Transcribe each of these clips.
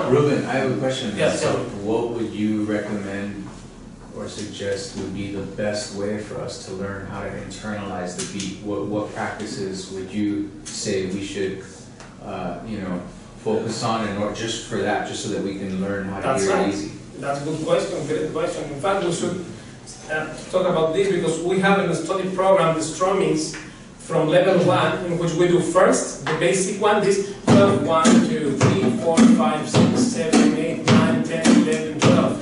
Ruben, I have a question. Yes, so what would you recommend or suggest would be the best way for us to learn how to internalize the beat? What practices would you say we should, focus on, and or just for that, just so that we can learn how to hear it easy? That's a good question, great question. In fact, we should talk about this because we have in the study program the strummings from level 1, in which we do first the basic one, this 12, 1, 2, 3, 4, 5, 6, 7, 8, 9, 10, 11, 12.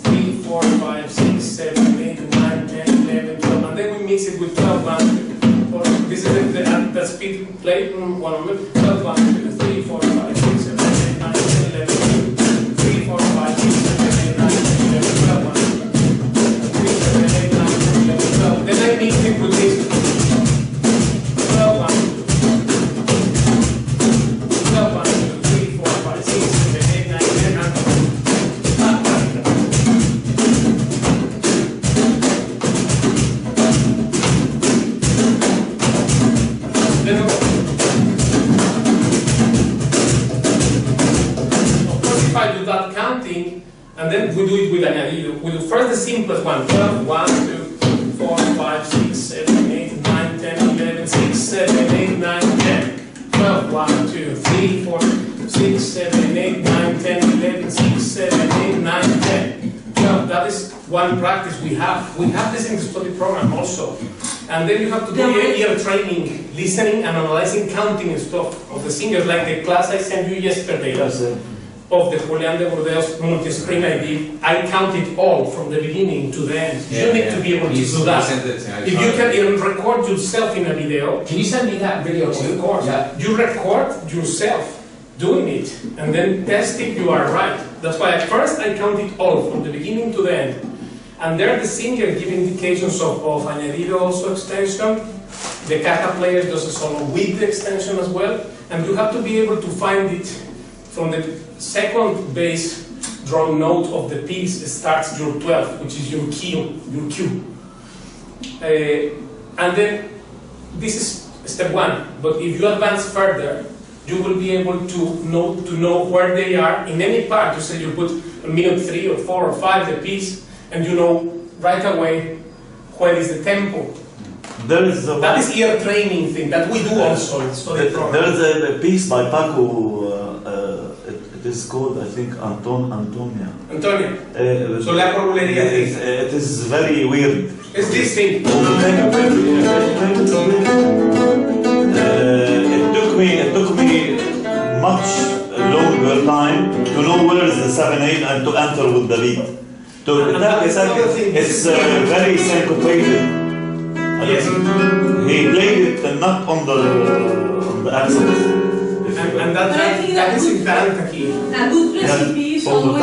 3, 4, 5, 6, 7, 8, 9, 10, 11, 12. And then we mix it with 12, 1, 2. Or this is the speed play, 1 moment. 12, 1, 2, 3, 4, 5, 6, 7, 8, 9, 10, 11, 12. 3, 4, 5, 6, 7, 8, 9, 10, 11, 12. 1, 3, 7, 8, 9, 10, 11, 12. Then I mix it with this. And then we do it with añadido. We do first the simplest one. 12, 1, 2, 4, 5, 6, 7, 8, 9, 10, 11, 6, 7, 8, 9, 10. 12, 1, 2, 3, 4, 6, 7, 8, 9, 10, 11, 6, 7, 8, 9, 10. 12, that is one practice we have. We have this in the study program also. And then you have to do ear training, listening and analyzing, counting and stuff of the singers, like the class I sent you yesterday. Of the Julián de Burdeos multi-screen I did, I counted all from the beginning to the end. You need to be able to do that. If you can even record yourself in a video. Can you send me that video too? Of course. Yeah. You record yourself doing it and then test if you are right. That's why at first I counted all from the beginning to the end. And there the singer gives indications of añadido also extension. The caja player does a solo with the extension as well. And you have to be able to find it from the second bass drum note of the piece starts your 12, which is your cue. And then this is step 1. But if you advance further, you will be able to know where they are in any part. You say you put a minute 3 or 4 or 5 the piece, and you know right away where is the tempo. There is that is ear training thing that we do also in study program. There is a piece by Paco. It is called, I think, Antonia. So la corbulería thing. It is very weird. It's this thing. It took me much longer time to know where is the 7/8 and to enter with the beat. It's very syncopated. Yes. He played it not on the accents. And that is important key. A good recipe is always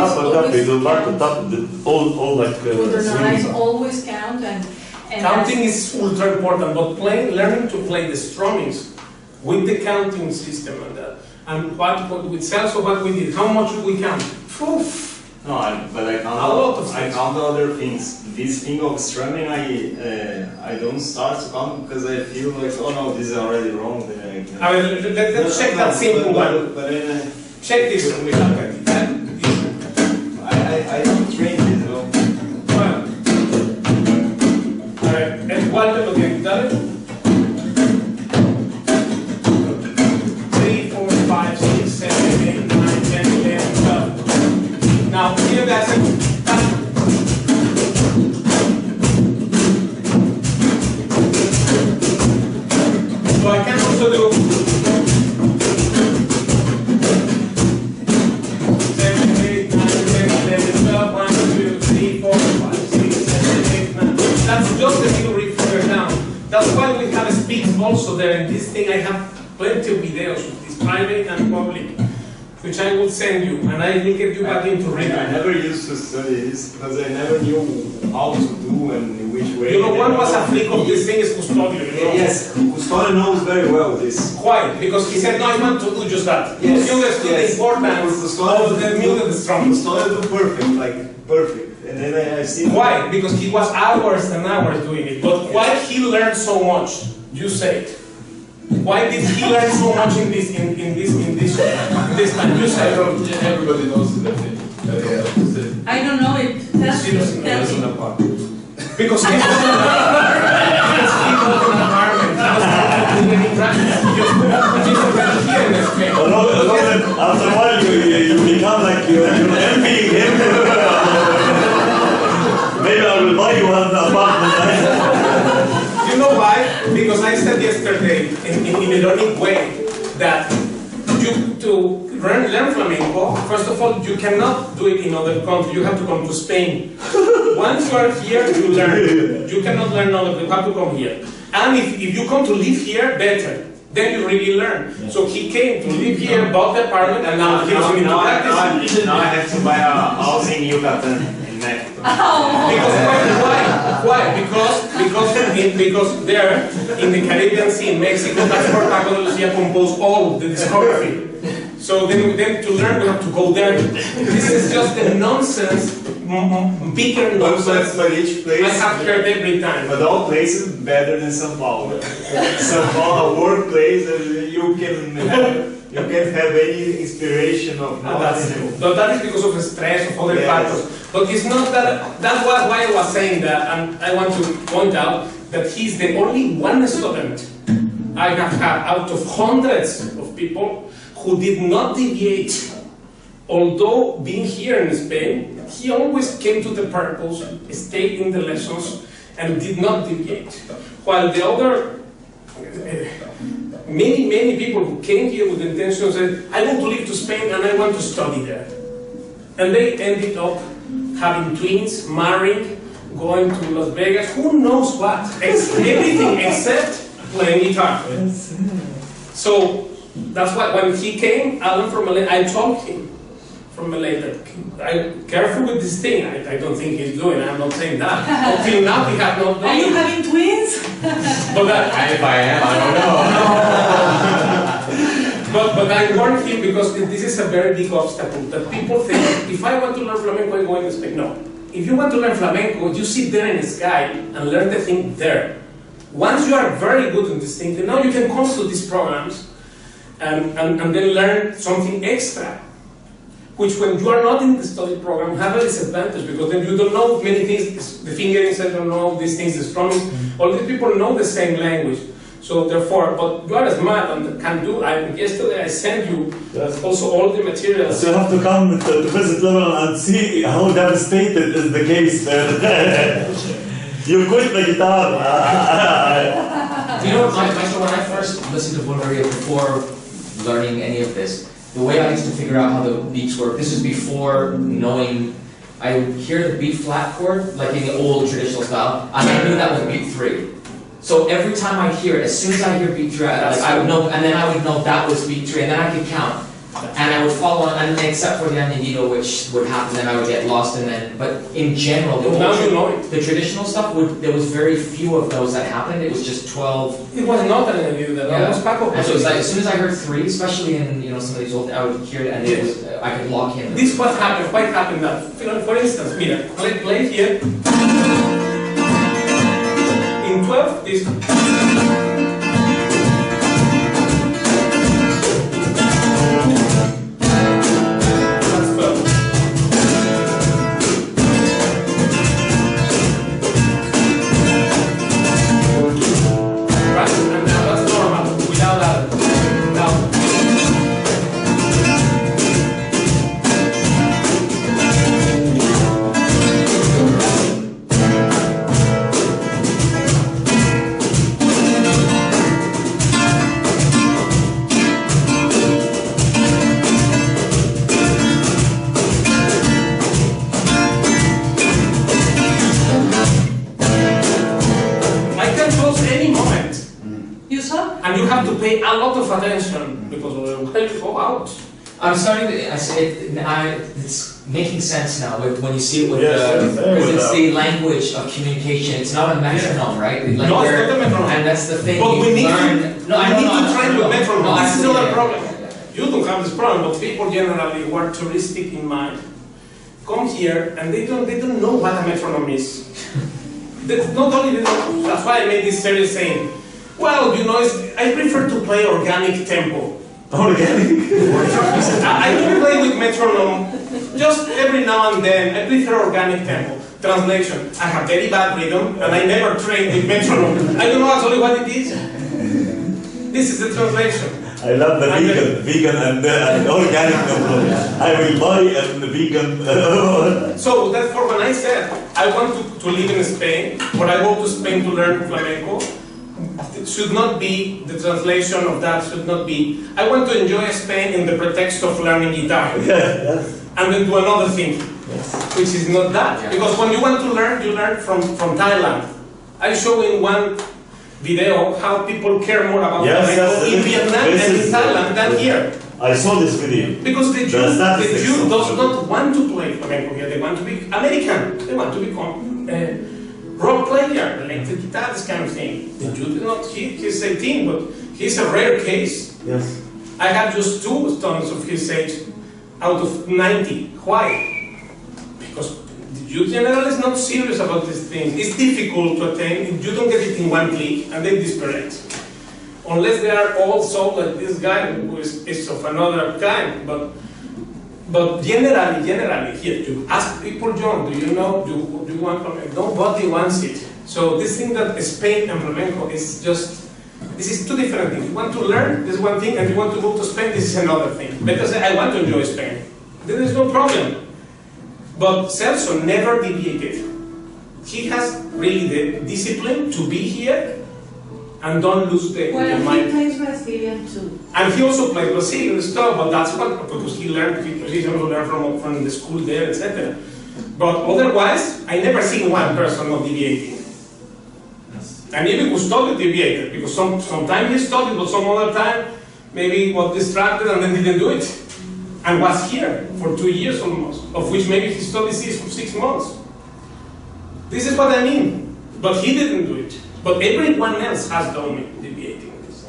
all like modernize, always count and counting is ultra important, but learning to play the strummings with the counting system and what with cells of what we did, how much we count. Oof. No, but I count the other things. This thing of strumming, I don't start to count because I feel like, oh no, this is already wrong. Let's check that simple one. Check this one. I don't train this, you know. Well, and Walter, okay, dale. 3, 4, 5, 6, 7, 8, 9, 10, 11, 12. Now, here that's it. So I can also do 7, 8, 9, 10, 11, 12, 1, 2, 3, 4, 5, 6, 7, 8, 9. That's just the theory further down. That's why we have speeds also there in this thing. I have plenty of videos, which is private and public, which I will send you, and I will get you back into rhythm. I never used to study this because I never knew how to do and in which way. You know, one was a flick of this thing is Custodio. You know? Yes, Custodio knows very well this. Why? Because he said, no, I want to do just that. Yes, You understood the importance of the music and the strumming. Custodio do perfect, like perfect. And then I see. Why? Because he was hours and hours doing it. But why he learned so much? You say it. Why did he learn so much in this time? You say it. Everybody knows that thing. I don't know it. She doesn't know. That's Doesn't apart. Because he was in an apartment. He was not doing any practice. He's already here in Spain. Robin, after a while you become like you're envying him. Maybe I will buy you an apartment. You know why? Because I said yesterday in a learning way that to learn flamenco, first of all, you cannot do it in other countries. You have to come to Spain. Once you are here, you learn. You cannot learn other. You have to come here. And if you come to live here, better. Then you really learn. Yeah. So he came to live here, bought the apartment, and now he was into practice. Now I have to buy a house in Yucatan. Because why? Because there in the Caribbean Sea in Mexico, that's where Paco de Lucia composed all of the discography. So then to learn we have to go there. This is just a nonsense, bigger nonsense. But each place I have heard every time. But all places better than São Paulo. São Paulo, a workplace, you can't have any inspiration of nothing. But that is because of the stress of other factors. But it's not that. That's why I was saying that, and I want to point out that he's the only one student I have had out of hundreds of people who did not deviate. Although being here in Spain, he always came to the purpose, stayed in the lessons, and did not deviate. While the other many people who came here with the intention said, I want to live to Spain and I want to study there. And they ended up having twins, marrying, going to Las Vegas, who knows what, everything except playing guitar. So that's why when he came, Alan from Malay, I told him from Malay that careful with this thing. I don't think he's doing it. I'm not saying that. Until now, we have not done it. Are you having twins? But if I am, I don't know. But I warned him because this is a very big obstacle that people think, if I want to learn flamenco, I'm going to Spain. No. If you want to learn flamenco, you sit there in Skype and learn the thing there. Once you are very good in this thing, then now you can come to these programs and then learn something extra. Which when you are not in the study program have a disadvantage because then you don't know many things, the fingerings, I don't know, these things, the strumming, all these people know the same language. So therefore, but you are smart and can do, yesterday I sent you also all the materials. So you have to come to visit Lebanon and see how devastated is the case there. You quit the guitar. You know, Maestro, when I first listened to Bulgaria before learning any of this, the way I used to figure out how the beats work, this is before knowing, I would hear the beat flat chord, like in the old traditional style, and I knew that was beat 3. So every time I hear it, as soon as I hear beat 3, I would know, and then I would know that was beat 3, and then I could count. And I would follow on, and except for the añadido, which would happen, then I would get lost, and then, but in general, the traditional stuff, there was very few of those that happened. It was just 12. It was not an añadido, that was Paco. And so it's like, as soon as I heard 3, especially in some of these old, I would hear it, and it was, I could lock in. This what happened, quite happened that, for instance, mira, play here. In 12, this. And you have to pay a lot of attention because otherwise you go out. I'm starting to, it's making sense now when you see it with Yes, the, yes, because with it's the- the language of communication. It's not a metronome, right? Like No, it's where- not a metronome. And that's the thing. But you we need learn. to, No, I we don't need know. to train with metronome. No, This is not a problem. yeah. You don't have this problem, but people generally who are touristic in mind come here and they don't know what a metronome is. That's not only that's why I made this series saying, well, you know, I prefer to play organic tempo. Organic. I can play with metronome just every now and then. I prefer organic tempo. Translation: I have very bad rhythm and I never trained with metronome. I don't know actually what it is. This is the translation. I love the vegan and organic approach. I will buy and the vegan. So therefore, when I said I want to live in Spain, or I go to Spain to learn flamenco, it should not be, the translation of that should not be, I want to enjoy Spain in the pretext of learning guitar. Yes. And then do another thing, which is not that. Yeah. Because when you want to learn, you learn from Thailand. I show in one video how people care more about flamenco in Vietnam and in Thailand than here. I saw this video. Because the Jew statistics of does flamenco. not want to play flamenco here. They want to be American. They want to become rock player, electric guitar, this kind of thing. The Jew is not. He's 18, but he's a rare case. Yes. I have just 2 students of his age out of 90. Why? Because the Jew generally is not serious about these things. It's difficult to attain. You don't get it in one click, and they disparate. Unless they are all so like this guy who is of another kind. But generally here, you ask people, John, do you know, do you want flamenco? Nobody wants it. So this thing that Spain and flamenco is just, this is 2 different things. You want to learn, this is one thing, and you want to go to Spain, this is another thing. Because I want to enjoy Spain. There is no problem. But Celso never deviated. He has really the discipline to be here and don't lose the Well, he mind. plays Brazilian too. And he also played Brazilian stuff, but that's what, because he also learned from the school there, etc. But otherwise, I never seen one person not deviating. And even Custodio deviated, because sometimes he studied, but some other time, maybe was distracted and then didn't do it. And was here for 2 years almost, of which maybe he studied 6 months. This is what I mean. But he didn't do it. But everyone else has done it, deviating this.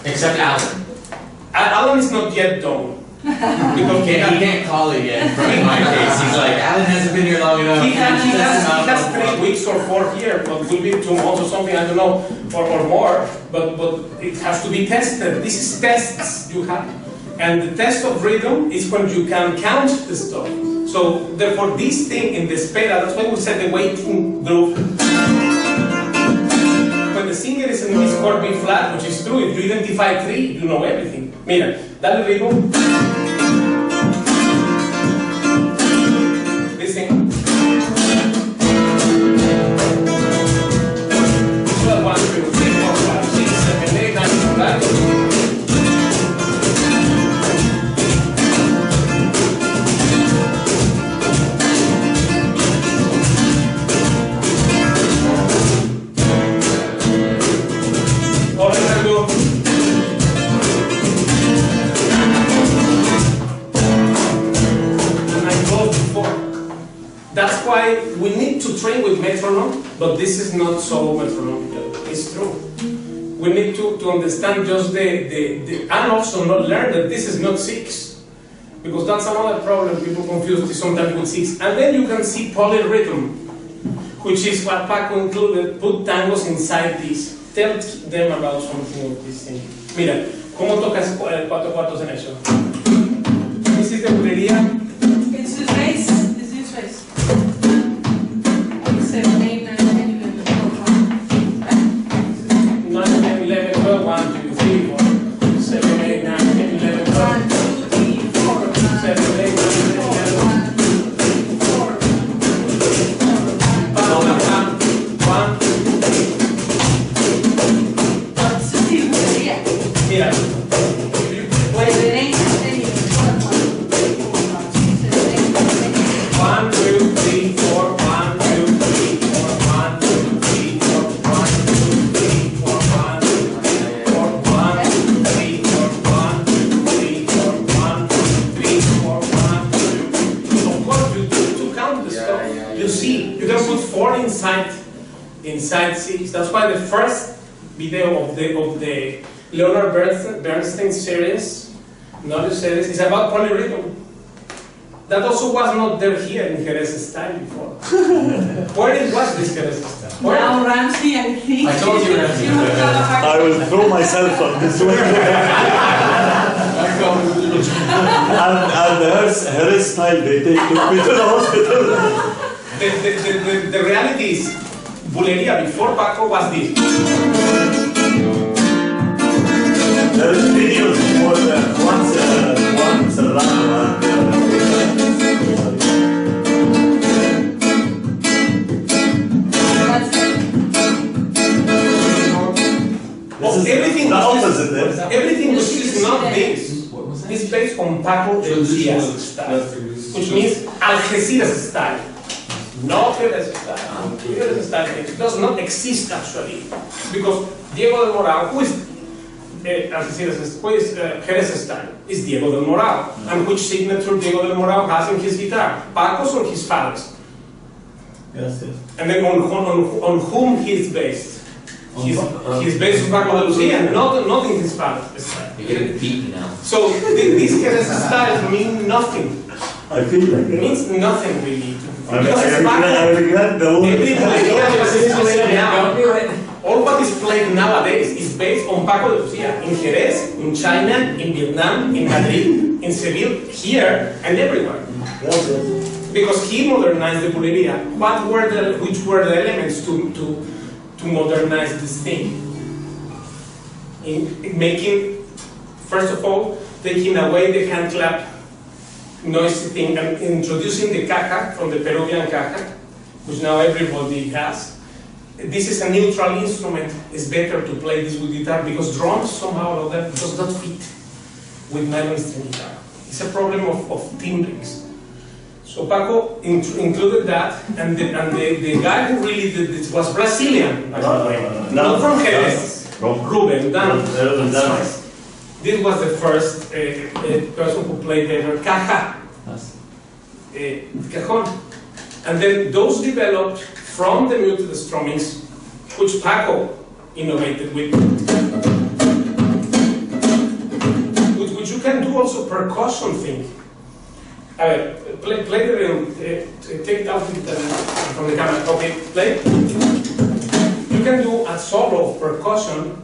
Except Alan. Alan is not yet done. Because He can't call it yet, in my case. He's like, Alan hasn't been here long enough. he has 3 weeks or 4 here, but will be 2 months or something, I don't know, or more. But it has to be tested. This is tests you have. And the test of rhythm is when you can count the stuff. So therefore this thing in the spera, that's why we said the waiting groove. When the singer is in this chord B flat, which is true, if you identify 3, you know everything. Mira, dale ritmo. Listen. 12, 1, 2, 3, 4, 5, 6, 7, 8, 9, 9. That's why we need to train with metronome, but this is not so metronome. It's true. We need to understand just and also not learn that this is not 6. Because that's another problem, people confuse this sometimes with 6. And then you can see polyrhythm, which is what Paco included, put tangos inside this. Tell them about something of this thing. Mira, ¿cómo tocas 4 cuartos en eso? This is the bulería. It's his race. It's his race. 7, 8, 9, 10, 11, 12, 9, 10, 11, 12, 1, 2, 3, 4, 7, 8, 9, 10, 11, 12, 1, 2, 3, 4, 7, 8, 9, 10, 11, 1. What's the bulería? Mira, if you play 7, 8, 10, 11, 12, 1, 2, 3, 4, 5, 6, 7, 8, 9, 10, 1, 2, 3, 4, 1, 2, 3, 4, 1, 2, 3, 4, 1, 2, 3, 4, 1, 2, 3. side 6. That's why the first video of the Leonard Bernstein series, knowledge series, is about polyrhythm. That also was not there here in Jerez's style before. Where was this Jerez's style? Where? Now Ramsey and he. I told you, Ramsey. I will throw myself on this window. And her style, they took me to the hospital. The reality is, Bulería before Paco was this. There is videos for one serrano everything the which opposite. everything which is not this is based on Paco de Lucia's style, which means Algeciras style, not Jerez style. Jerez style does not exist actually, because Diego del Morao, who is Jerez style, is Diego del Morao, and which signature Diego del Morao has in his guitar, Paco's or his father's. Yes, yes. And then on whom he is based. He's based on Paco de Lucia, not in his father's style. You're getting beaten now. So these Jerez styles mean nothing. I feel like It means nothing really. I regret the word. All what is played nowadays is based on Paco de Lucia in Jerez, in China, in Vietnam, in Madrid, in Seville, here, and everywhere. Yes, yes. Because he modernized the bulería. Which were the elements to modernize this thing? In making, first of all, taking away the hand clap noisy thing and introducing the caja from the Peruvian caja, which now everybody has. This is a neutral instrument. It's better to play this with guitar because drums somehow or other does not fit with nylon string guitar. It's a problem of timbrings. So Paco included that, and the guy who really did this was Brazilian, by the way. Not from Jerez, Ruben Diaz. This was the first person who played the caja, cajon. And then those developed from the muted strummings, which Paco innovated with. Which you can do also percussion thing. Play the rhythm, take it out from the camera. Okay, play. You can do a solo of percussion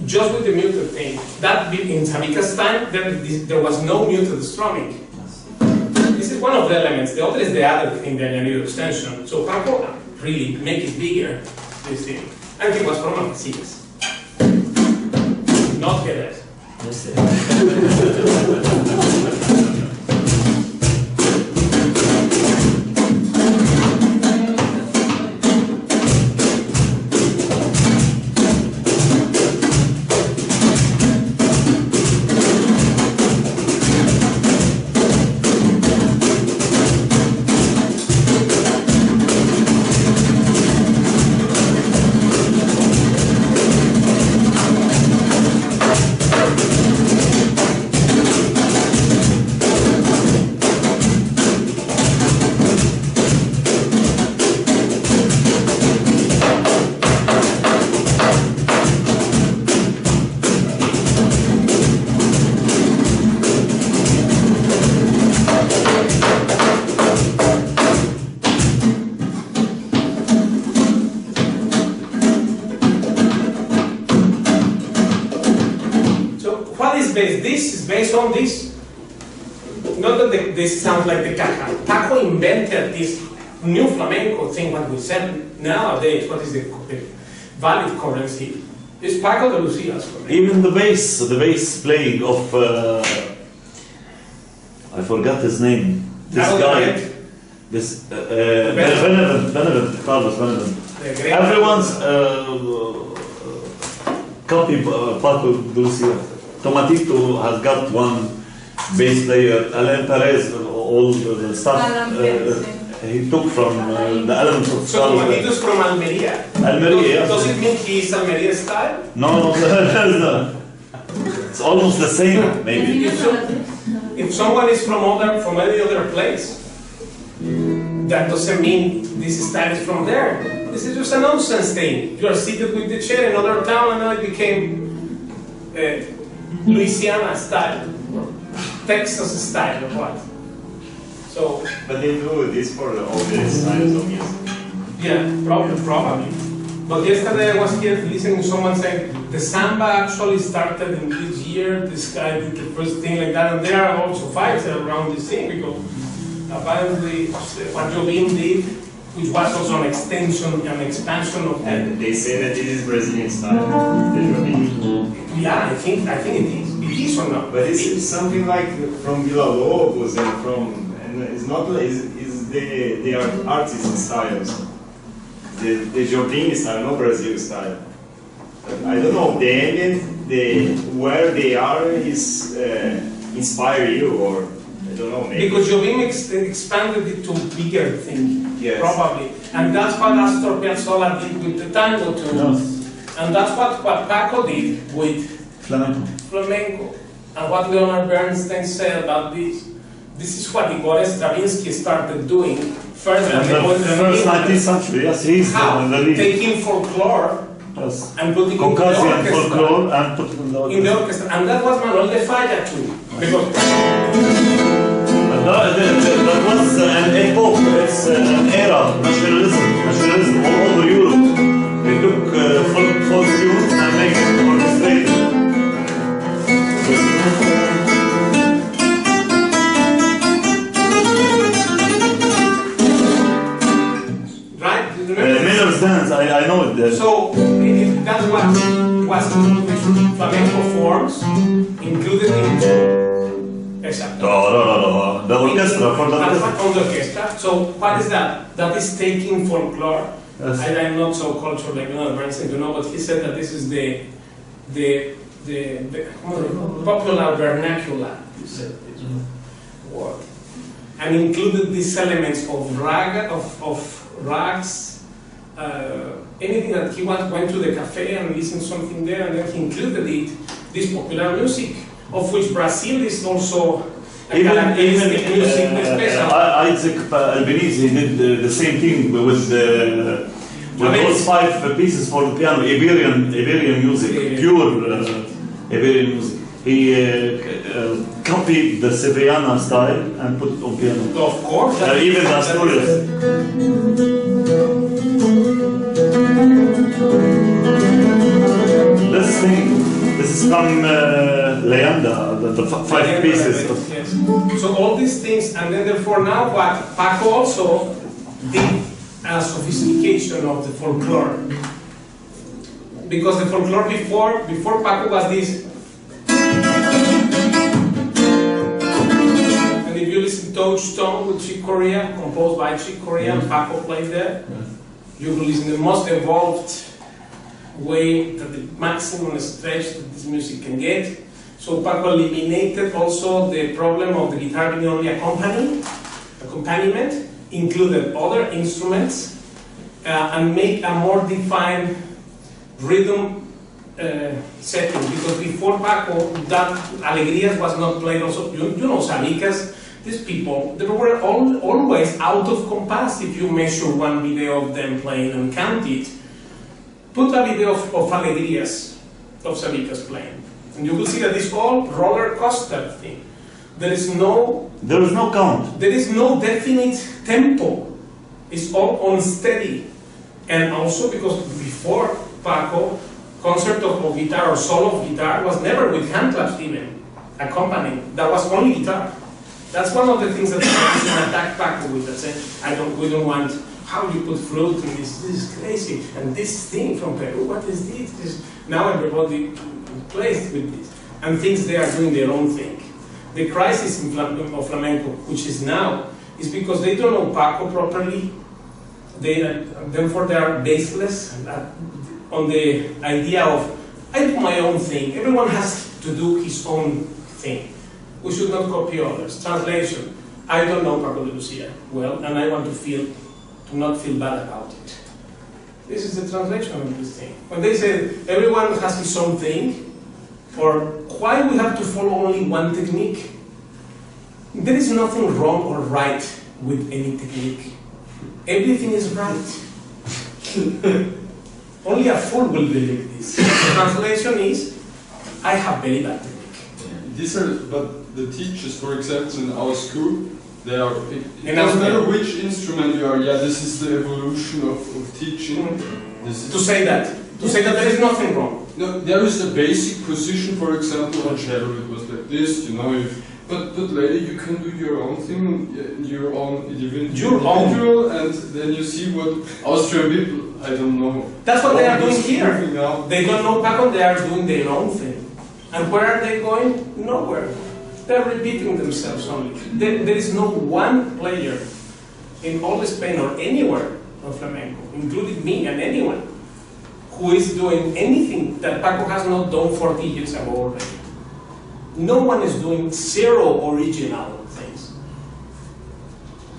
just with the muted thing. That in Sabika's time, there was no muted strumming. This is one of the elements. The other is the other thing, the añadido extension. So Paco really make it bigger, this thing. And it was from Algeciras, not Jerez. This is based on this. Not that this sounds like the caja. Paco invented this new flamenco thing, what we said nowadays. What is the valid currency? It's Paco de Lucia's flamenco. Even the bass playing of I forgot his name. This guy. This Benevent, Carlos Benevent. Everyone's copy Paco de Lucia. Tomatito has got one bass player, Alain Perez, all the stuff he took from the elements of So Tomatito is from Almeria. Almeria, Does it mean he is Almeria style? No, it's almost the same, maybe. If someone is from any other place, that doesn't mean this style is from there. This is just a nonsense thing. You are seated with the chair in another town and now it became Louisiana style, Texas style, or what? So. But they do this for all the styles of music. Yeah, probably. But yesterday I was here listening to someone saying the samba actually started in this year. This guy did the first thing like that, and there are also fights around this thing because apparently what Jobim did, which was also an extension, an expansion of that. And they say that it is Brazilian style. The Jobim. Yeah, I think it is. It is or not? But it's something like from Villa Lobos and from, and it's not like they are artisan styles. The Jobim style, not Brazil style. I don't know, the ambient, where they are is inspire you, or I don't know, maybe. Because Jobim expanded it to bigger thing, yes. Probably. And that's what Astor Piazzolla did with the tango too. Yes. And that's what Paco did with flamenco. And what Leonard Bernstein said about this. This is what Igor Stravinsky started doing first. In the first 19th century, yes, he's How? the lead. Taking folklore Yes. and putting it in the Caucasian orchestra. folklore and put it in the orchestra. In the orchestra. And that was Manuel de Falla too. Because That was an epoch, it's an era, nationalism all over Europe. They took folk tunes and make it orchestrated. right? You remember? Miller's dance, I know it. So that's what was included flamenco forms included into exactly. The orchestra for the orchestra. On the orchestra. So what is that? That is taking folklore. Yes. I'm not so cultured like Bernstein to know, but he said that this is the popular vernacular. He said this word, and included these elements of rags. Anything that he went to the cafe and listened something there, and then he included it. This popular music, of which Brazil is also a characteristic music special. Isaac Albenizi did the same thing with those 5 pieces for the piano, Iberian music, pure Iberian music. He copied the Sevillana style and put it on piano. Of course. Even the Asturias. This is from Leanda, the 5 pieces. Yes. So all these things, and then therefore now what Paco also did a sophistication of the folklore. Because the folklore before Paco was this. And if you listen to Touchstone with Chick Corea, composed by Chick Corea, and Paco played there, you will listen to the most evolved way, that the maximum stretch that this music can get. So Paco eliminated also the problem of the guitar being only accompaniment, included other instruments, and make a more defined rhythm setting. Because before Paco, that Alegrías was not played also. You know, Sabicas, these people, they were always out of compass if you measure one video of them playing and count it. Put a video of Alegrías, of Sabicas playing, and you will see that it's all roller coaster thing. There is no count. There is no definite tempo. It's all unsteady. And also because before Paco, concert of guitar or solo of guitar was never with hand claps even accompanying. That was only guitar. That's one of the things that I attack Paco with. That said, we don't want how you put flute in this. This is crazy. And this thing from Peru, what is this? Now everybody plays with this, and thinks they are doing their own thing. The crisis of flamenco, which is now, is because they don't know Paco properly. Therefore they are baseless on the idea of, I do my own thing. Everyone has to do his own thing. We should not copy others. Translation, I don't know Paco de Lucia well, and I want to not feel bad about it. This is the translation of this thing. When they say everyone has his own thing, or why we have to follow only one technique, there is nothing wrong or right with any technique. Everything is right. translation. Only a fool will believe this. The translation is, I have very bad technique. These are, but the teachers, for example, in our school, they are, it In doesn't our matter school. which instrument you are, yeah, this is the evolution of teaching. This is To say that there is nothing wrong. no, there is a basic position, for example, on cello, it was like this, you know, but later you can do your own thing, your own individual, and then you see what Austrian people, I don't know. That's what they are doing here. moving now. They don't know Paco, they are doing their own thing. And where are they going? Nowhere. They're repeating themselves only. There is no one player in all Spain or anywhere of flamenco, including me and anyone, who is doing anything that Paco has not done 40 years ago already. No one is doing zero original things.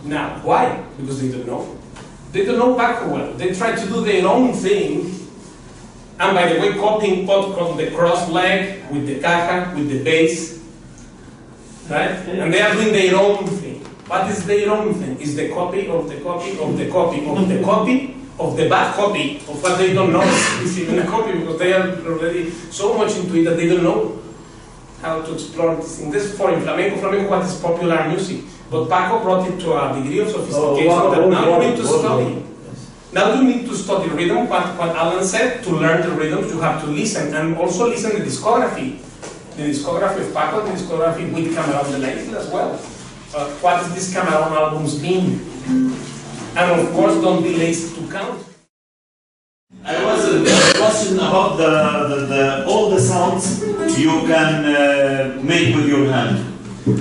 Now, why? Because they don't know. They don't know Paco well. They try to do their own thing, and by the way, copying the cross leg with the caja, with the bass, right? And they are doing their own thing. What is their own thing? Is the copy of the copy of the copy of the copy of the bad copy of what they don't know is even a copy, because they are already so much into it that they don't know how to explore this thing. This is for in flamenco, what is popular music. But Paco brought it to a degree of sophistication that now you need to study. Now you need to study rhythm, what Alan said, to learn the rhythms you have to listen, and also listen to the discography. The discography of Paco, the discography with Cameron de la Isla as well. What does this Cameron albums mean? And of course, don't be lazy to count. I was a question about all the sounds you can make with your hand.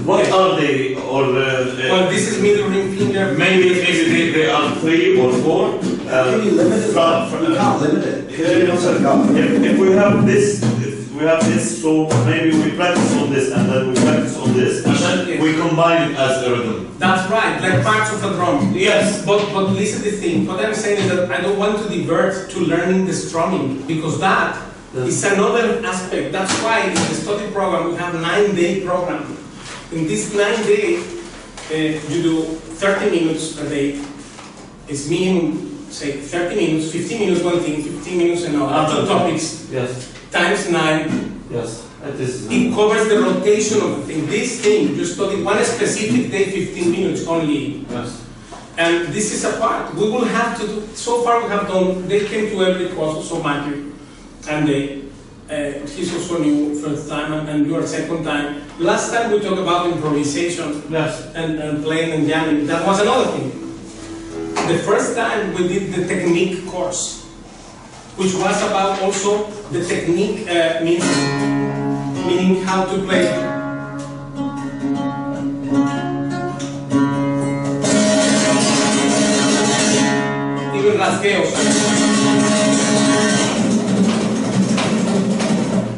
What are they? Or Well, this is middle ring finger. maybe they are 3 or 4. Can you limit it? You can't limit it. If we have this, so maybe we practice on this, and then we practice on this, and then we combine it as a rhythm. That's right, like parts of a drum. Yes. But listen to the thing. What I'm saying is that I don't want to divert to learning the strumming, because that is another aspect. That's why in the study program we have 9-day program. In this 9 day, you do 30 minutes a day. It's minimum, say 30 minutes, 15 minutes one thing, 15 minutes another. 2 topics. Yes. Times 9. Yes. That is. It covers the rotation of the thing. This thing, you study one specific day, 15 minutes only. Yes. And this is a part. We will have to do, so far we have done, they came to every course, also Matthew, and he's also new first time, and you are second time. Last time we talked about improvisation, Yes. and playing and jamming. That was another thing. The first time we did the technique course, which was about also the technique, meaning how to play. Even rasgueos.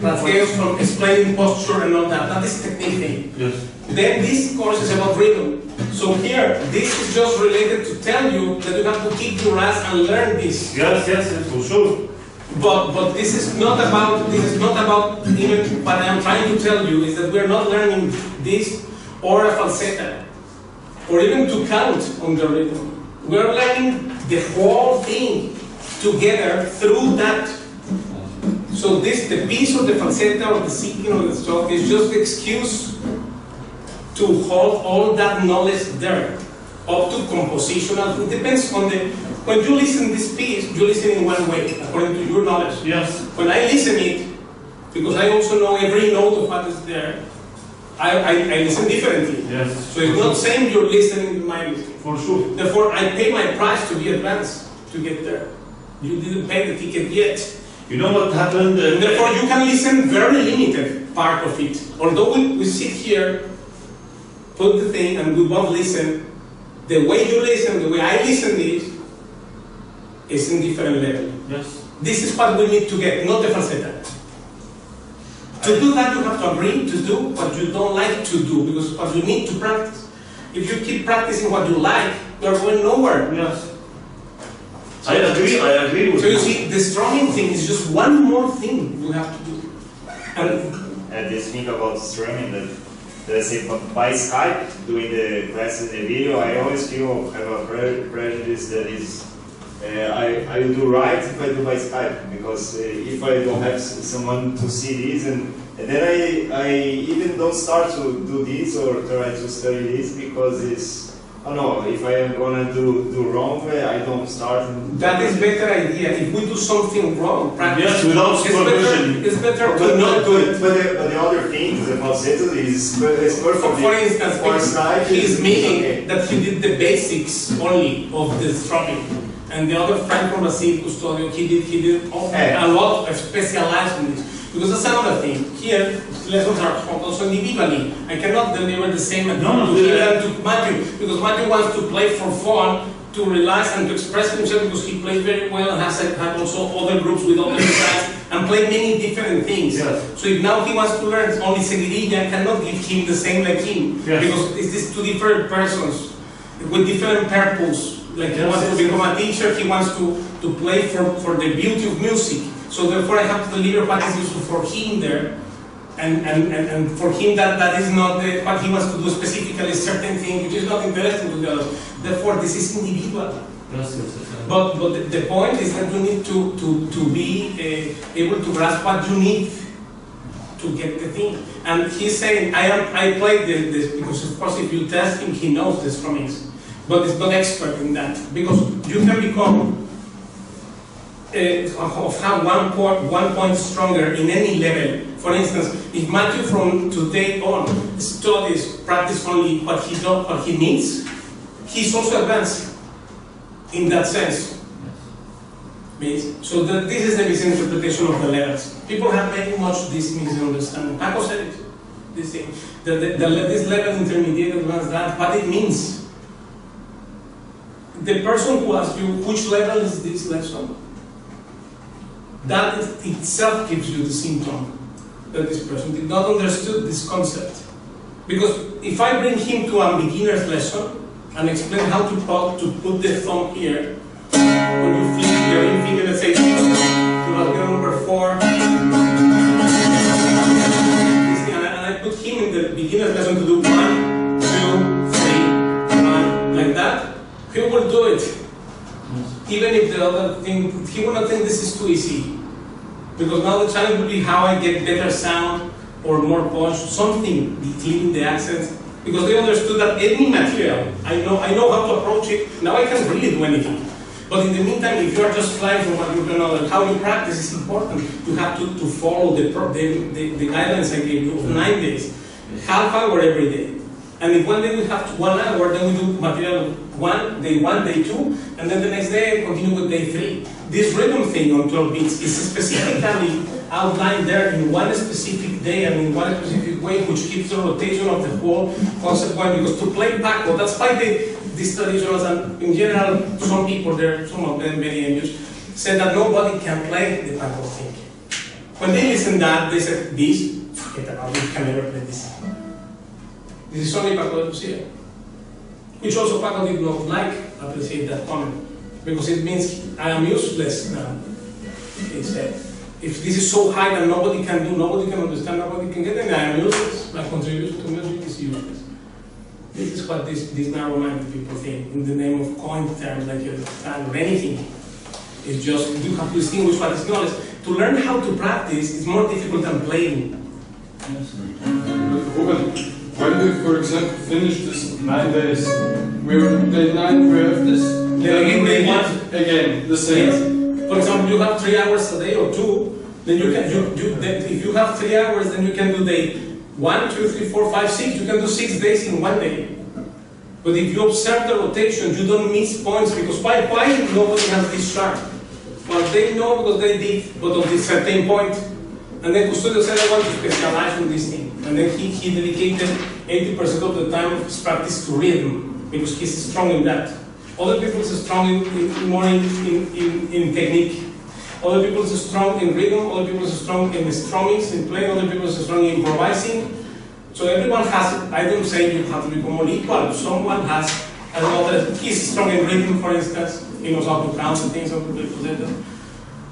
Rasgueos from explaining posture and all that. That is technique thing. Yes. Then this course is about rhythm. So here, this is just related to tell you that you have to kick your ass and learn this. Yes, for sure. But this is not about even what I'm trying to tell you is that we're not learning this or a falsetto or even to count on the rhythm. We're learning the whole thing together through that. So the piece of the falsetto or the singing or the stroke is just the excuse to hold all that knowledge there, up to compositional. It depends on when you listen this piece, you listen in one way, according to your knowledge. Yes. When I listen it, because I also know every note of what is there, I listen differently. Yes. So it's not saying you're listening to my listening. For sure. Therefore, I pay my price to be advanced, to get there. You didn't pay the ticket yet. You know what happened? Therefore, you can listen very limited part of it. Although we sit here, put the thing, and we both listen, the way you listen, the way I listen is in different level. Yes. This is what we need to get, not the falsetto. To do that, you have to agree to do what you don't like to do, because what you need to practice. If you keep practicing what you like, you are going nowhere. Yes. I agree with So you see, the strumming thing is just one more thing you have to do. And this thing about strumming, that let's say by Skype, doing the classes in the video, I always have a prejudice that is I will do right if I do by Skype, because if I don't have someone to see this, and then I even don't start to do this or try to study this, because it's, I don't know, if I am gonna do wrong, I don't start. That is better idea. If we do something wrong, practice. Yes, without supervision. It's better to not do it. But the other thing, the falsetto is perfect. For instance, for Skype, he's meaning okay. that he did the basics only of the strumming, and the other friend from Brazil, Custodio, he did a lot of specialized in this. Because that's another thing. Here, lessons are also individually. I cannot deliver the same to Matthew, because Matthew wants to play for fun, to relax and to express himself, because he plays very well and has had also other groups with other guys and play many different things. Yes. So if now he wants to learn only seguirilla, I cannot give him the same like him, Yes. because it's these two different persons with different purpose. Like he wants to become a teacher, he wants to play for the beauty of music. So therefore I have to deliver what is useful for him there. And for him that is not what he wants to do specifically, certain thing which is not interesting to the others. Therefore this is individual. But the point is that you need to be able to grasp what you need to get the thing. And he's saying, I played this because of course if you test him, he knows the strummings. But he's not expert in that. Because you can become of how one point stronger in any level. For instance, if Matthew from today on studies, practice only what he needs, he's also advanced in that sense. So this is the misinterpretation of the levels. People have very much this misunderstanding. Paco said it, this thing. This level intermediate advanced, that what it means. The person who asks you which level is this lesson, that itself gives you the symptom that this person did not understand this concept. Because if I bring him to a beginner's lesson and explain how to put the thumb here, when you flip your ring finger, let's say, to number 4, and I put him in the beginner's lesson to do 1, 2, 3, 1, like that, he will do it. Even if the other thing, he will not think this is too easy. Because now the challenge will be how I get better sound or more punch, something cleaning the accents. Because they understood that any material, I know how to approach it, now I can really do anything. But in the meantime, if you are just flying from one group to another, how you practice is important. You have to follow the guidelines I gave you of 9 days, half hour every day. And if one day we have 1 hour, then we do material day 1, day 2, and then the next day continue with day 3. This rhythm thing on 12 beats is specifically outlined there in one specific day and in one specific way, which keeps the rotation of the whole concept going. Because to play Paco, that's why these traditionals and in general, some people there, some of them very envious, said that nobody can play the Paco thing. When they listened that, they said, this, forget about it, can never play this. This is only Paco de Lucia. Which also Paco did not appreciate that comment. Because it means I am useless now. He said, if this is so high that nobody can do, nobody can understand, nobody can get it, then I am useless. My contribution to music is useless. This is what these narrow-minded people think, in the name of coin terms like or anything. It's just, you have to distinguish what is knowledge. To learn how to practice is more difficult than playing. Ruben, when we, for example, finish this 9 days, day 9 we have this, then we again the same. Yes. For example, you have 3 hours a day or 2, then you can if you have 3 hours, then you can do day 1, 2, 3, 4, 5, 6. You can do 6 days in 1 day. But if you observe the rotation, you don't miss points, because why nobody has this chart? Well, they know because they did, but of this certain point. And then Custodio said, I want to specialize on this thing. And then he dedicated 80% of the time of his practice to rhythm, because he's strong in that. Other people are strong more in technique. Other people are strong in rhythm. Other people are strong in strummings, in playing. Other people are strong in improvising. So everyone has, I don't say you have to become all equal. Someone has another, he's strong in rhythm, for instance. He knows how to count and things, how to play together.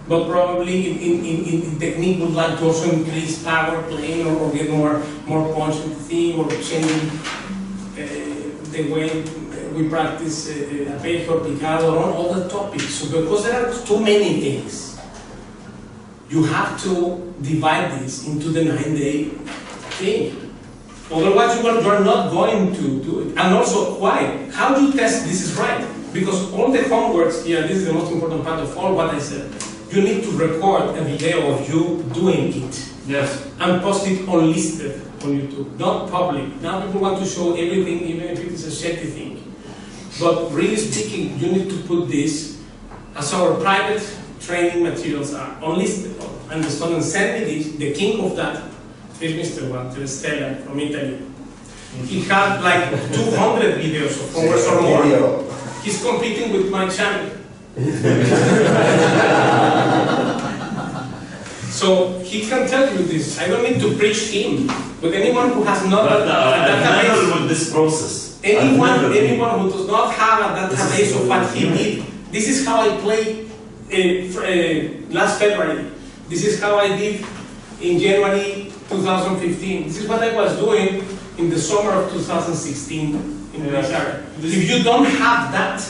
But probably in technique would like to also increase power playing or get more punch in the theme or changing the way we practice arpeggio, picado, on all the topics. So because there are too many things, you have to divide this into the 9-day thing. Otherwise, you are not going to do it. And also, why? How do you test this is right? Because all the homeworks here, this is the most important part of all what I said. You need to record a video of you doing it. Yes. And post it unlisted on YouTube, not public. Now people want to show everything, even if it is a shitty thing. But really speaking, you need to put this as our private training materials are unlisted. And the student sent me this, the king of that is Mr. Walter Stella from Italy. He had like 200 videos of homeworks or more. He's competing with my channel. So he can tell you this. I don't need to preach him, but anyone who has not But I've never with this process. anyone who does not have a database of what he did, this is how I played last February. This is how I did in January 2015. This is what I was doing in the summer of 2016 in this area. If you don't have that,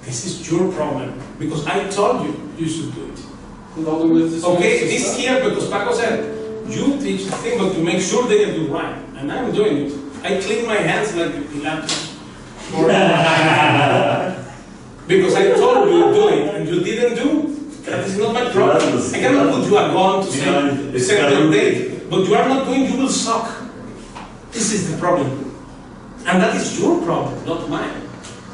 this is your problem, because I told you you should do it. Okay, this here, because Paco said, you teach the thing, but to make sure they do right. And I'm doing it. I clean my hands like Pilates. Because I told you to do it, and you didn't do. That is not my problem. I cannot put you a gun to say, set your date. But you are not doing, you will suck. This is the problem. And that is your problem, not mine.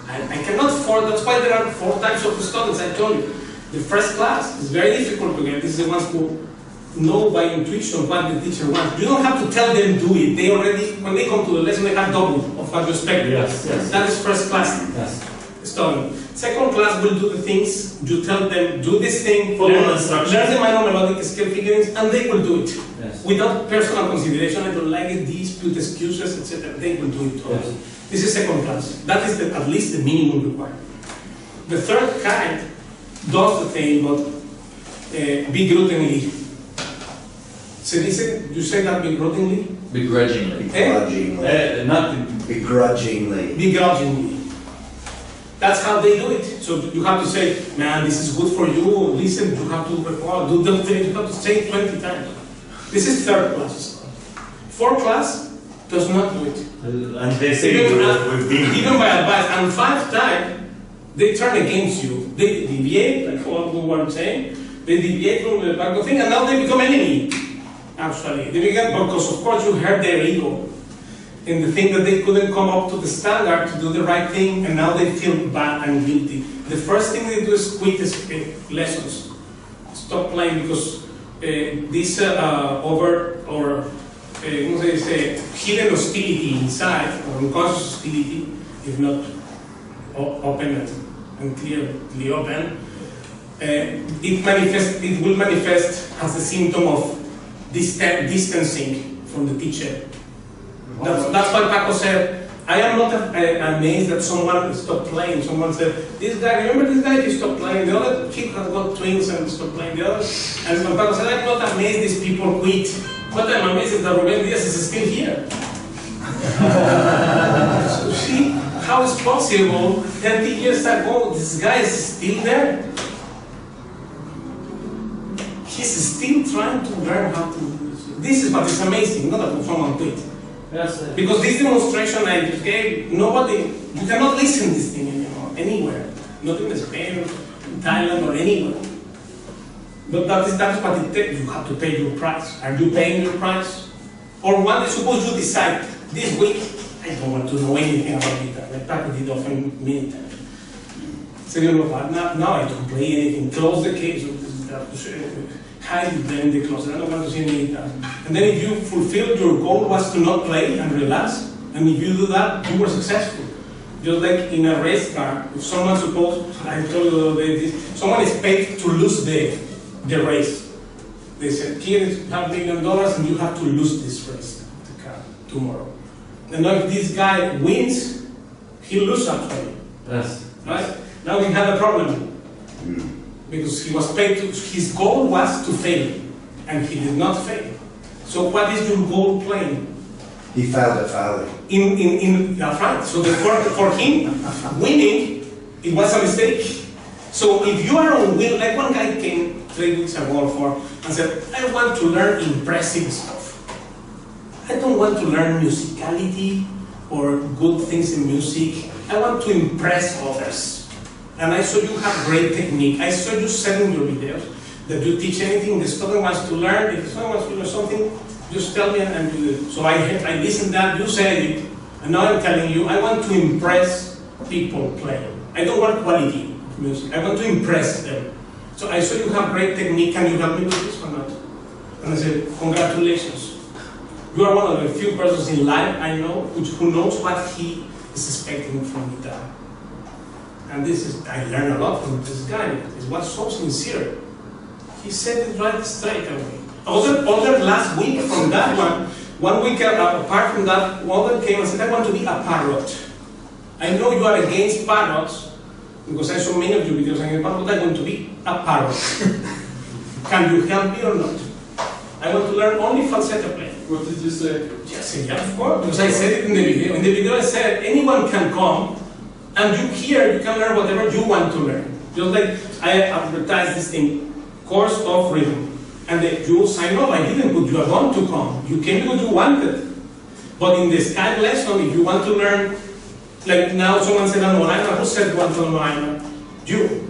I cannot afford, that's why there are 4 types of students, I told you. The first class is very difficult to get. This is the ones who know by intuition what the teacher wants. You don't have to tell them do it. They already, when they come to the lesson, they have double of what you expect. Yes, yes. That is first class. Yes. Student. Second class will do the things, you tell them, do this thing, Follow learn the instructions. the minor melodic scale figurines, and they will do it. Yes. Without personal consideration, I don't like it, these, put excuses, etc. They will do it also. Yes. This is second class. That is at least the minimum required. The third kind does the thing, but begrudgingly. You say that begrudgingly? Begrudgingly. Begrudgingly. Not Begrudgingly. Begrudgingly. That's how they do it. So you have to say, man, this is good for you, listen, you have to record, do the thing, you have to say it 20 times. This is third class. Fourth class does not do it. And they say Even by advice, and 5 times, they turn against you. They deviate, like what we were saying, they deviate from the Paco thing, and now they become enemy, actually. They become, because of course you hurt their ego, and the thing that they couldn't come up to the standard to do the right thing, and now they feel bad and guilty. The first thing they do is quit the lessons. Stop playing, because this hidden hostility inside, or unconscious hostility, if not open and clearly open, it will manifest as a symptom of distancing from the teacher. That's why Paco said, I am not amazed that someone stopped playing. Someone said, this guy, remember this guy, he stopped playing. The other kid had got twins and stopped playing. The other, and Paco said, I'm not amazed these people quit. What I'm amazed is that Ruben Diaz is still here. So see how it's possible 30 years ago, this guy is still there. He's still trying to learn how to do this. This is what is amazing, not that someone quit. Yes. Because this demonstration I just gave, you cannot listen to this thing anymore, anywhere. Not in Spain, in Thailand, or anywhere. But that's what it takes. You have to pay your price. Are you paying your price? Or one, suppose you decide, this week, I don't want to know anything about guitar, like Paco did often many times. So you know what, now I don't play anything, close the case, hide it there in the closet, I don't want to see any guitar. And then if you fulfill your goal was to not play and relax, and if you do that, you were successful. Just like in a race car, if someone I told you the other day this, someone is paid to lose the race. They said, here is $5 million and you have to lose this race, the car, tomorrow. And now if this guy wins, he loses actually. Yes. Right? Now we have a problem. Because he was paid his goal was to fail. And he did not fail. So what is your goal playing? He found it failing. Right. So for him, winning, it was a mistake. So if you are on will, like one guy came 3 weeks ago and said, I want to learn impressive stuff. I don't want to learn musicality or good things in music. I want to impress others. And I saw you have great technique. I saw you selling your videos, that you teach anything the student wants to learn. If the student wants to learn something, just tell me and do it. So I listened to that, you said it, and now I'm telling you, I want to impress people playing. I don't want quality of music, I want to impress them. So I saw you have great technique, can you help me with this or not? And I said, congratulations. You are one of the few persons in life I know who knows what he is expecting from guitar. And I learned a lot from this guy. It was so sincere. He said it right straight away. Other last week from that one week apart from that, one came and said, I want to be a parrot. I know you are against parrots, because I saw many of your videos on parrot, but I want to be a parrot. Can you help me or not? I want to learn only falsetto playing. What did you say? Yes, yeah, of course, because I said it in the video. In the video I said, anyone can come, and you can learn whatever you want to learn. Just like I advertised this thing, course of rhythm. And you sign up, I didn't put you want to come. You came because you wanted. But in the Skype lesson, if you want to learn, like now someone said on Moraina, who said want to learn? You.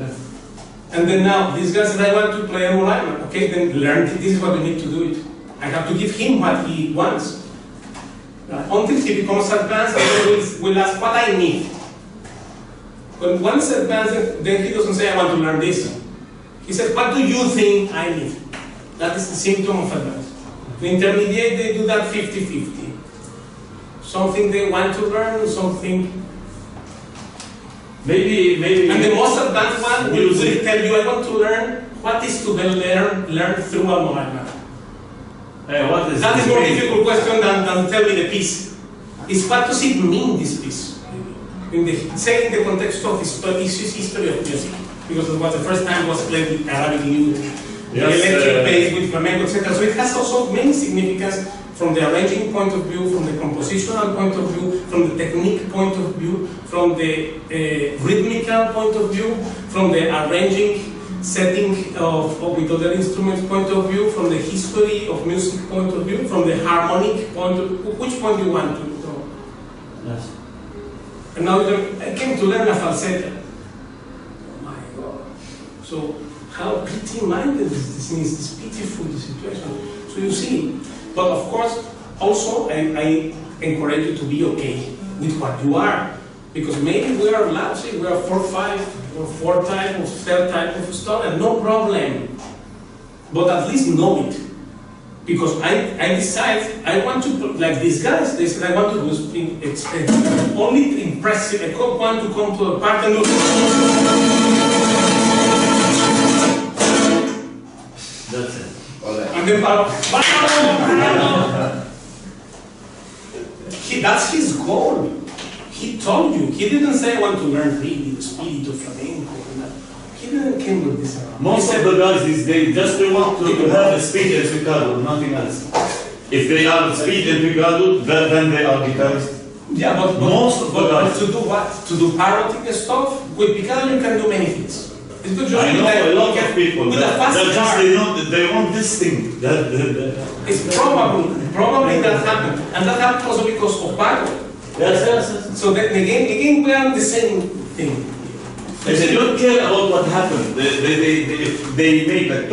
And then now this guy said, I want to play on Moraina. Okay, then learn it. This is what you need to do it. I have to give him what he wants. Until he becomes advanced, and we'll ask what I need. When once advanced, then he doesn't say, I want to learn this. He said, what do you think I need? That is the symptom of advance. The intermediate, they do that 50-50. Something they want to learn, something... Maybe... And the most advanced one will tell you, I want to learn what is to learn through a Moraina. That is more difficult question than tell me the piece. It's what does it mean, this piece? Say in the context of history of music, because it was the first time it was played with Arabic lute, electric bass with flamenco, etc. So it has also many significance from the arranging point of view, from the compositional point of view, from the technique point of view, from the rhythmical point of view, from the arranging setting of with other instruments point of view, from the history of music point of view, from the harmonic point of view. Which point do you want to know? Yes. And now I came to learn a falsetto. Oh my God. So how pretty-minded this thing is, this pitiful situation. So you see, but of course, also I encourage you to be okay with what you are. Because maybe we are lousy, we are 4-5 or 4 type or 3rd type of student, no problem. But at least know it. Because I decide, I want to, like these guys, they said I want to do only impressive, I don't want to come to a party and do... That's it. And then, that's his goal. He told you, he didn't say I want to learn really the spirit of flamenco. He didn't come with this around. Most of the guys these days just want to have a speed and picado, nothing else. If they are speed and picado, then they are guitarists. Yeah, but most of the guys. To do what? To do parroting stuff? With picado you can do many things. It's good I know a lot of people that just they want this thing. It's probably that happened. And that happened also because of parrot. Yes. So then again we are the same thing. They don't care about what happened. They make like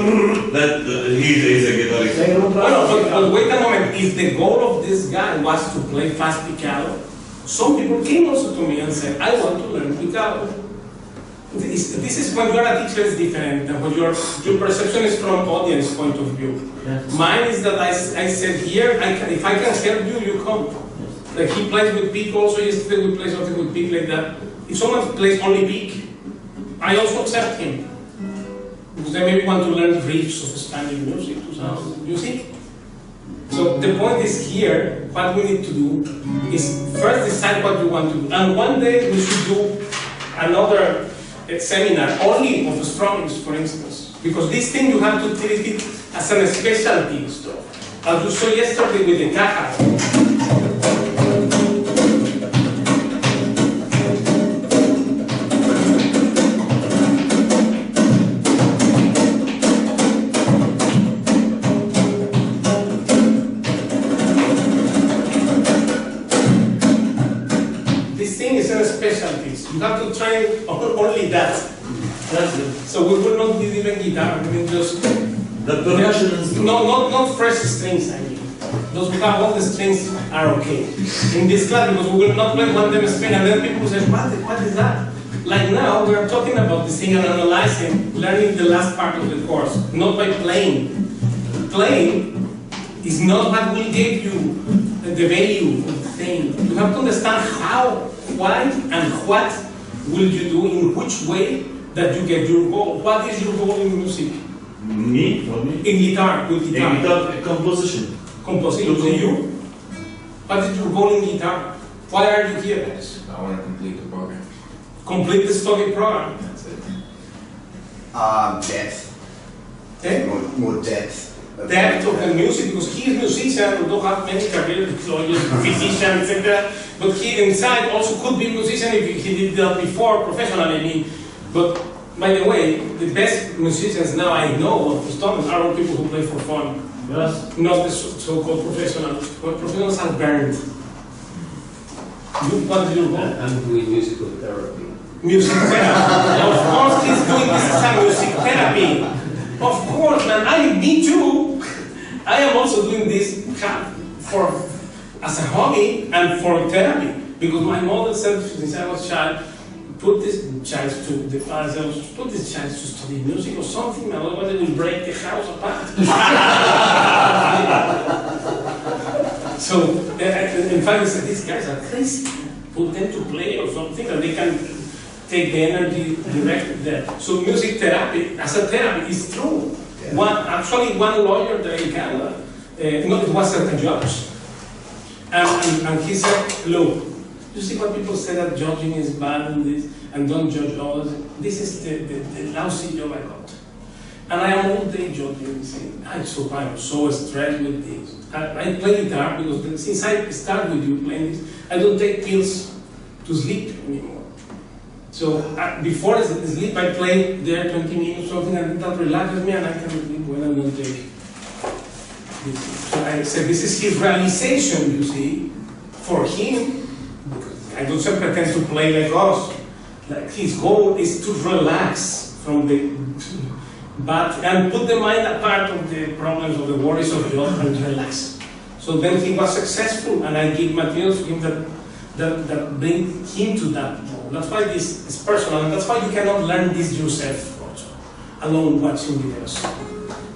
that he is a guitarist. But wait a moment. If the goal of this guy was to play fast picado, some people came also to me and said, I want to learn picado. This is when you are a teacher is different than when your perception is from audience point of view. Yes. Mine is that I said here, if I can help you, you come. Yes. Like he plays with pick also, yesterday we played something with pick like that. If someone plays only pick, I also accept him. Because I maybe want to learn riffs of Spanish music. So the point is here, what we need to do is first decide what you want to do. And one day we should do another seminar only of strumming, for instance. Because this thing you have to treat it as a specialty stuff. As you saw yesterday with the caja. You have to train only that. That's it. So we will not need even guitar. I mean, just The percussion is not fresh strings. I mean, those who have all the strings are okay. In this class, because we will not play one demonstration, and then people say, what is that? Like now, we are talking about this thing and analyzing, learning the last part of the course, not by playing. Playing is not what will give you the value of the thing. You have to understand how, why, and what will you do, in which way that you get your goal. What is your goal in music? me, for me. In guitar, with guitar. In guitar composition. Composition, to you? What is your goal in guitar? Why are you here? I want to complete the program. Complete the study program. That's it. Depth. Okay? More depth. Depth of the music, because he is musician, we don't have many careers, lawyers, physician, etc. But he inside also could be musician if he did that before professionally. I mean, but by the way, the best musicians now I know of Stockholm are all people who play for fun. Yes. Not the so-called professionals. But professionals are burned. What do you want? I'm doing musical therapy. Music therapy. Of course he's doing this as a music therapy. Of course, man, me too. I am also doing this as a hobby and for therapy. Because my mother said since I was a child, put this child to study music or something, otherwise they will break the house apart. So, in fact, they said, these guys are crazy. Put them to play or something, and they can take the energy directly there. So, music therapy, as a therapy, is true. Yeah. One lawyer there in Canada, it was a judge, and he said, look, you see what people say that judging is bad and this, and don't judge others. This is the lousy job I got. And I am all day judging. I'm so stressed with this. I play guitar because since I started with you playing this, I don't take pills to sleep anymore. So before I sleep, I play there 20 minutes or something, and that relaxes me, and I can sleep when I don't take this. So I said, this is his realization, you see, for him. I don't pretend to play like us. Like his goal is to relax from the and put the mind apart of the problems of the worries of the other and relax. So then he was successful, and I give materials to him that bring him to that goal. That's why this is personal, and that's why you cannot learn this yourself also, alone watching videos.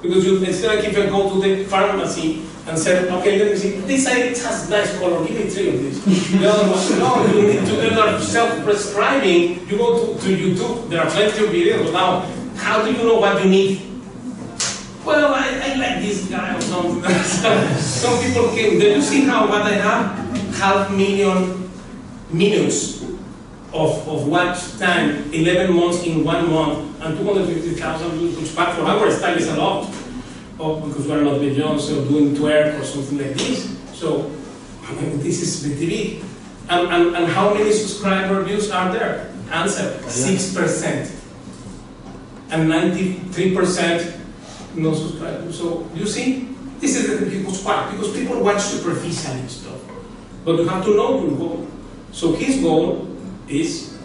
Because it's like if I go to the pharmacy and say, okay, let me see, this side has nice color, give me 3 of these. The other one, no, you need to learn self-prescribing. You go to YouTube, there are plenty of videos now. How do you know what you need? Well, I like this guy or something. Some people came, did you see what I have? 500,000 minutes of watch time, 11 months in 1 month, and 250,000 which back for our style is a lot. Because we're not Beyoncé or doing twerk or something like this. So this is pretty big. And how many subscriber views are there? Answer, 6%. And 93% no subscribers. So you see, this is the people's part, because people watch superficially stuff. But you have to know your goal. So his goal is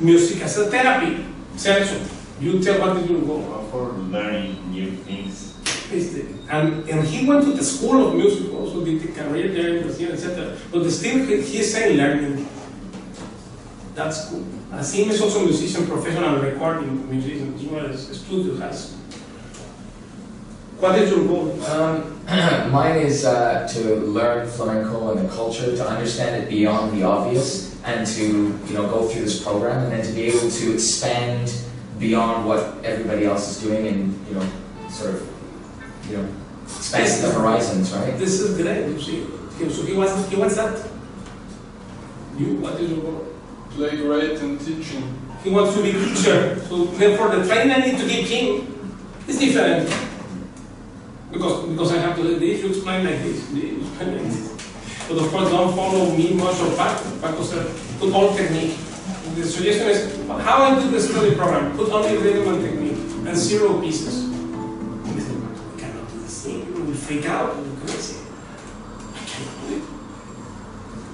music as a therapy. Sergio, you tell what is your goal? For learning new things. And he went to the school of music, also did the career there in Brazil, etc. But still, he's saying learning. That's cool. Asim is also a musician, professional recording musician, as well as a studio has. What is your goal? Mine is to learn flamenco and the culture, to understand it beyond the obvious, and to go through this program, and then to be able to expand beyond what everybody else is doing, and sort of expand the horizons, right? This is great. You see, so he wants that. You, what is your goal? Play great and teaching. He wants to be teacher. So therefore, the training I need to give him is different. Because I have to let this, you explain like this, you explain like this. But of course, don't follow me much or Paco. Paco said, put all technique. The suggestion is, how I do the study program? Put only rhythm and technique, and 0 pieces. I cannot do this thing, you will freak out, you crazy. I cannot do it.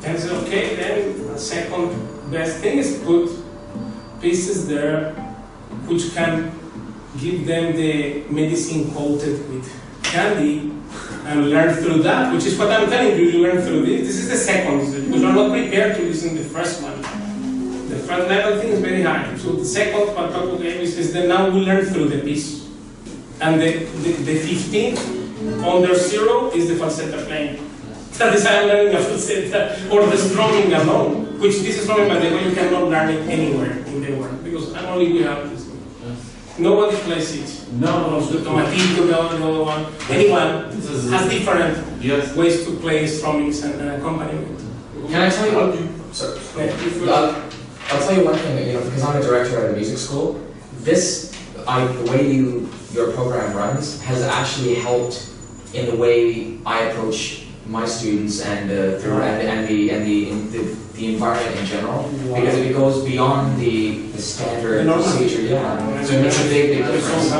And I said, okay, then the second best thing is put pieces there which can give them the medicine coated with candy and learn through that, which is what I'm telling you, you learn through this. This is the second, because you're not prepared to listen to the first one. The first level thing is very hard. So the second part of the game is that now we learn through the piece. And the 15th under 0 is the falsetto playing. That is how I'm learning a falsetto, or the strumming alone, which this is strumming, by the way, you cannot learn it anywhere in the world, because only we have this. Nobody plays it. No, the tomatito, the other one. Anyone has different ways to play strummings and accompaniment. Can I tell you what? Sorry. I'll tell you one thing, because I'm a director at a music school. The way your program runs has actually helped in the way I approach my students and the environment in general, because it goes beyond the standard procedure. Yeah, so it makes a big difference.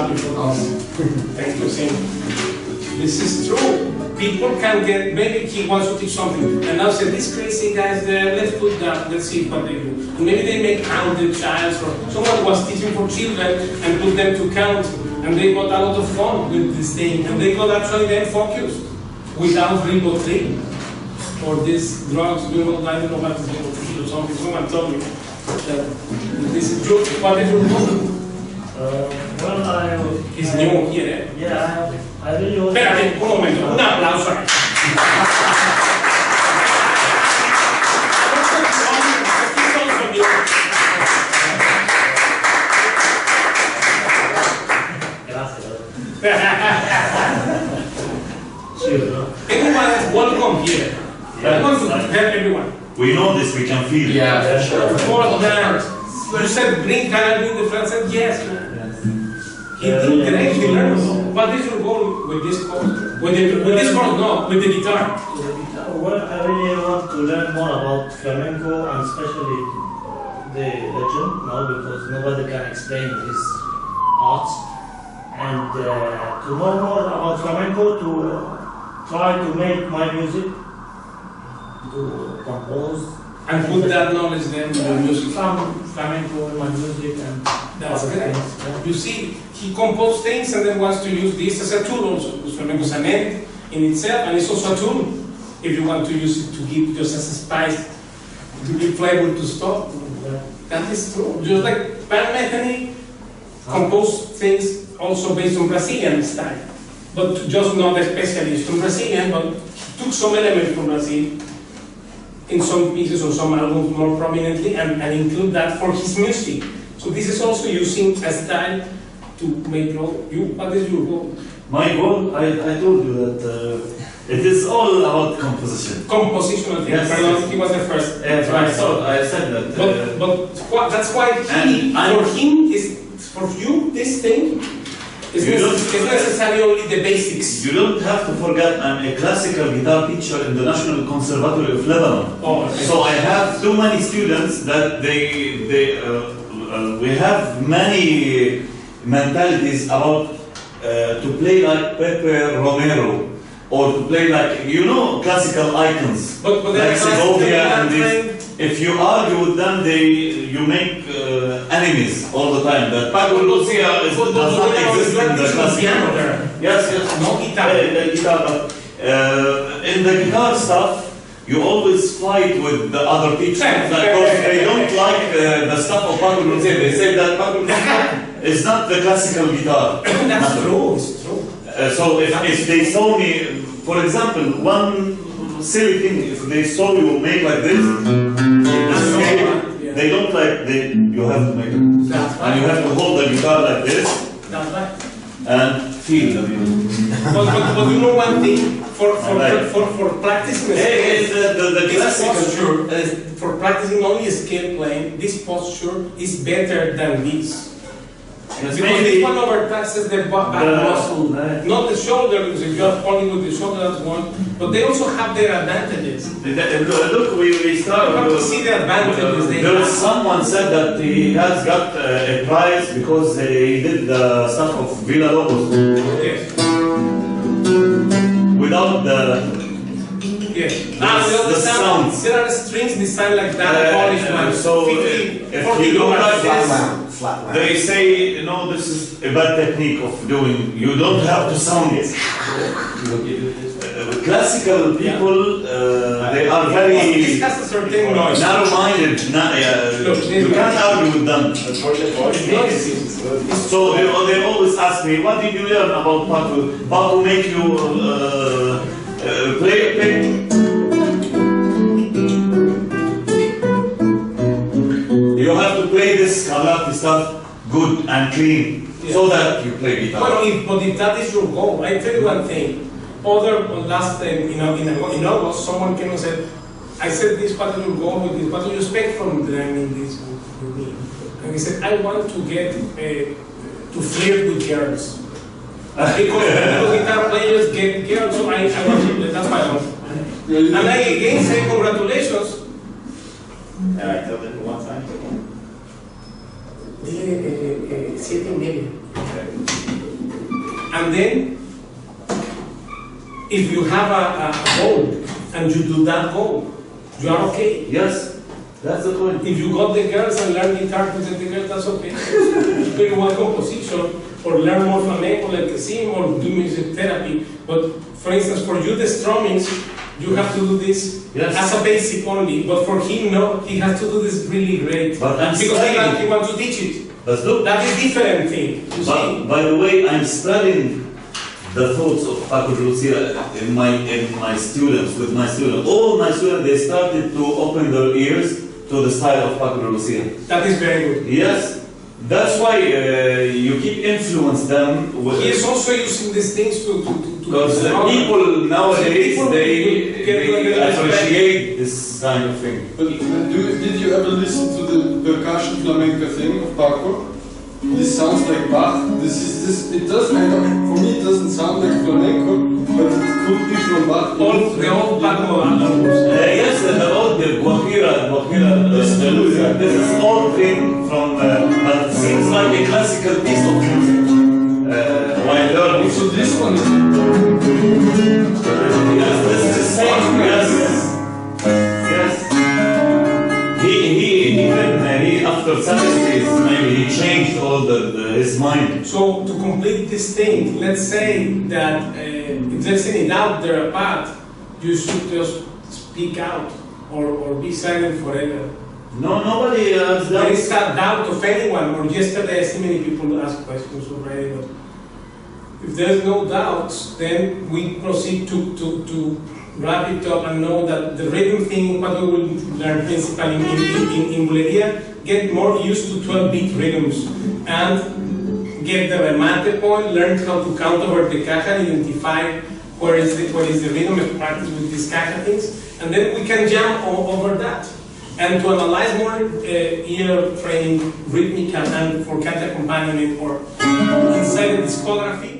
Thank you, Sam. This is true. People can get, maybe he wants to teach something, and now say, these crazy guys there, let's put that, let's see what they do. And maybe they make count the child, or someone was teaching for children and put them to count, and they got a lot of fun with this thing, and they got actually then focused without ribotril or these drugs. I don't know what is ribotril or something. Someone told me that this is true. What is your book? Well, It's new here, eh? Yeah, I really want Espérate, un momento, un aplauso. Everyone is welcome here. I want to help everyone. We know this, we can feel it. Yeah, sure. You said, can I bring the friend? I said, yes. He did great, he learns. What is your goal with this course? With this course, no, with the guitar. Well, I really want to learn more about flamenco and especially the legend, because nobody can explain his art. And to know more about flamenco, to try to make my music, to compose. And put that knowledge then to the music. Some flamenco in my music and that's great. You see, he composed things and then wants to use this as a tool also. Because flamenco is an end in itself, and it's also a tool if you want to use it to give just as a spice, to give flavor to stuff. That is true. Just like Pan Metheny composed things also based on Brazilian style, but just not a specialist from Brazilian, but he took some elements from Brazil in some pieces or some albums more prominently, and include that for his music. So this is also using a style to make you. What is your goal? My goal, I told you that it is all about composition. Compositional thing. Yes. Pardon, he was the first. I said that. But that's why for him is for you this thing. It's necessarily only the basics. You don't have to forget I'm a classical guitar teacher in the National Conservatory of Lebanon. Oh, okay. So I have too many students that we have many mentalities about to play like Pepe Romero or to play like, classical icons like Segovia and this. If you argue with them, you make enemies all the time. That Paco de Lucia does not exist in the classical. Yes, no guitar. Guitar. In the guitar stuff, you always fight with the other teachers because they don't like the stuff of Paco de Lucia. They say that Paco de Lucia is not the classical guitar. That's true. It's true. So if they saw me, for example, one silly thing, if they saw you make like this, they don't like, you have to make it. And you have to hold the guitar like this. That's right. And feel the music. But you know one thing, for practicing this posture, for practicing only scale playing, this posture is better than this. Because this one overtaxes the back muscle, not the shoulder, because if you're only with the shoulder, that's one. But they also have their advantages. Look, we start. You have to see the advantages they There have. was someone said that he has got a prize because he did the stuff of Villa Lobos Yes. without Yeah. The sound. There are strings designed like that, polished ones. So 50, if 40 you don't dollars. like Flat this, round, flat round. they say, no, this is a bad technique of doing. You don't have to sound it. Classical people, they are This very has a certain noise. narrow-minded. You can't argue with them. So they always ask me, what did you learn about Paco? Paco make you play? You have to play this Carlati stuff good and clean, so that you play guitar. Well, but if that is your goal, I tell you one thing. Last time, in August, someone came and said, I said this, what do you go with this? What do you expect from learning this with me? And he said, I want to get to flirt with girls. Because guitar players get girls, so I want to, that's why I want. And I again say congratulations. And I tell them one time. 7:30. And then, if you have a goal and you do that goal, you are okay. Yes, that's the point. If you got the girls and learn guitar to the girls, that's okay. Do you want composition or learn more flamenco like Kasim or do music therapy? But for instance, for you, the strummings, you have to do this as a basic only. But for him, no, he has to do this really great. But I'm because he wants to teach it. But look, that is different thing. You see? By the way, I'm studying the thoughts of Paco de Lucia in my students, with my students. All my students, they started to open their ears to the style of Paco de Lucia. That is very good. Yes, that's why you keep influence them. He is also using these things to because people nowadays they appreciate this kind of thing. But did you ever listen to the percussion flamenco thing of Paco? This sounds like Bach. It does kind of, for me it doesn't sound like flamenco, but it could be from Bach. The old Paco albums. Yes, and the old Guajira, this is all thing from, but it seems like a classical piece of music. While learning. So this one is... Yes, this is the same, yes. He after 70s, maybe he changed all his mind. So to complete this thing, let's say that if there's any doubt there apart, you should just speak out or be silent forever. No, nobody has doubt. There is a doubt of anyone, or yesterday I see many people ask questions already, but if there's no doubts, then we proceed to wrap it up and know that the rhythm thing, what we will learn principally in Bulería, get more used to 12-beat rhythms and get the remate point, learn how to count over the caja, identify where is the rhythm and practice with these caja things, and then we can jump over that. And to analyze more ear training, rhythmic and for cant accompaniment or inside the discography,